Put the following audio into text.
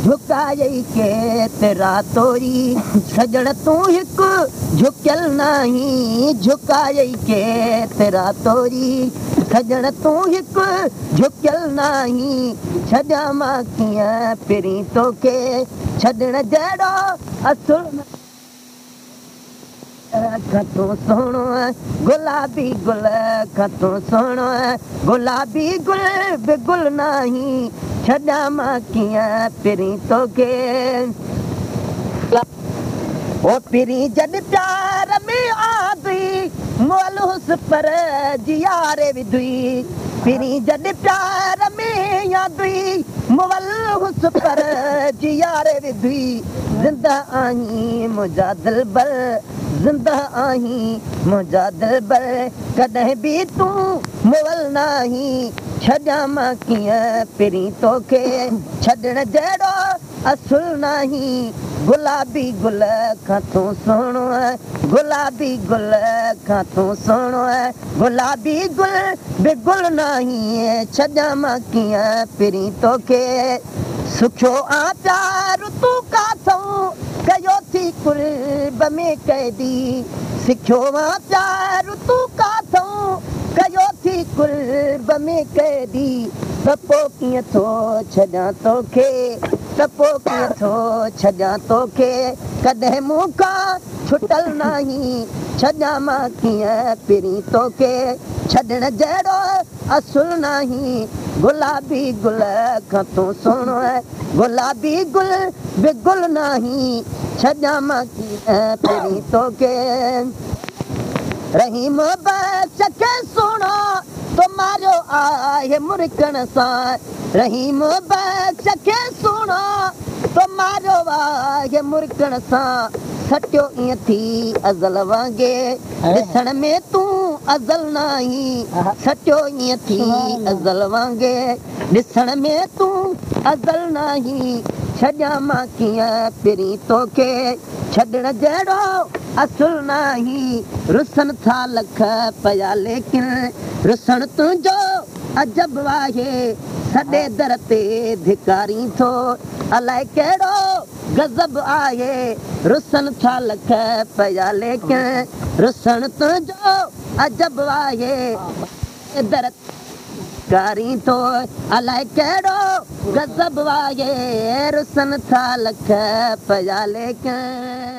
झुकाई के तेरा तोरी सजण तू हिक झुकल नहीं झुकाई के तेरा तोरी सजण तू हिक झुकल नहीं छॾा मां कीअं पिरी तोखे छॾण जहिड़ो असुल खतो सोनो गुलाबी गुल खतो सोनो गुलाबी गुल बिगुल नहीं छॾा मां कीअं पिरी तोखे ओ पिरी जॾ प्यार में आदई मोल हुस पर जियारे विधुई पिरी जॾ प्यार में आदई मोल हुस पर जियारे विधुई ज़िंदा आहीं मुंहिंजा दिलबर ज़िंदा आहीं मुंहिंजा दिलबर कॾहिं बि तूं मोल नाही छॾा मां कीअं पिरी तोखे छॾण जहिड़ो असुल नाही गुलाबी गुल खां तूं सुहिणो गुलाबी गुल खां तूं सुहिणो गुलाबी गुल बिगुल नाही छॾा मां कीअं पिरी तोखे सुखियो आ प्यार तूं काथऊं कयो थी कुर्ब में कैदी सिखियो आ प्यार तूं काथऊं कयो थी कुर्ब में कैदी त पोइ कीअं थो छॾां तोखे त पोइ कीअं थो छॾां तोखे कॾहिं मूंखां छुटल नाही छॾा मां कीअं पिरी तोखे छॾण जहिड़ो असुल नाही गुलाबी गुल खां तूं सुहिणो गुलाबी गुल बिगुल नाही छॾा मां कीअं पिरी तोखे रहीम बस खे सुहिणो तो मारियो आहे मुरकण सां रहीम बस खे सुहिणो तो मारियो आहे मुरकण सां सटियो ईअं थी अज़ल वांगुरु ॾिसण में तूं अज़ल नाही सटियो ईअं थी अज़ल वांगुरु ॾिसण में तूं अज़ल नाही छॾा मां कीअं पिरी तोखे छॾण जहिड़ो असुल नाही रुसन था लख पिया लेकिन रुसण तुंहिंजो अजब आहे सॾे दर ते धिकारी थो अलाए कहिड़ो गज़ब आहे रुसन था लख पिया लेकिन रुसण तुंहिंजो अजब आहे दर कारी थो अलाए कहिड़ो गज़ब आहे रुसन था लख पिया लेकिन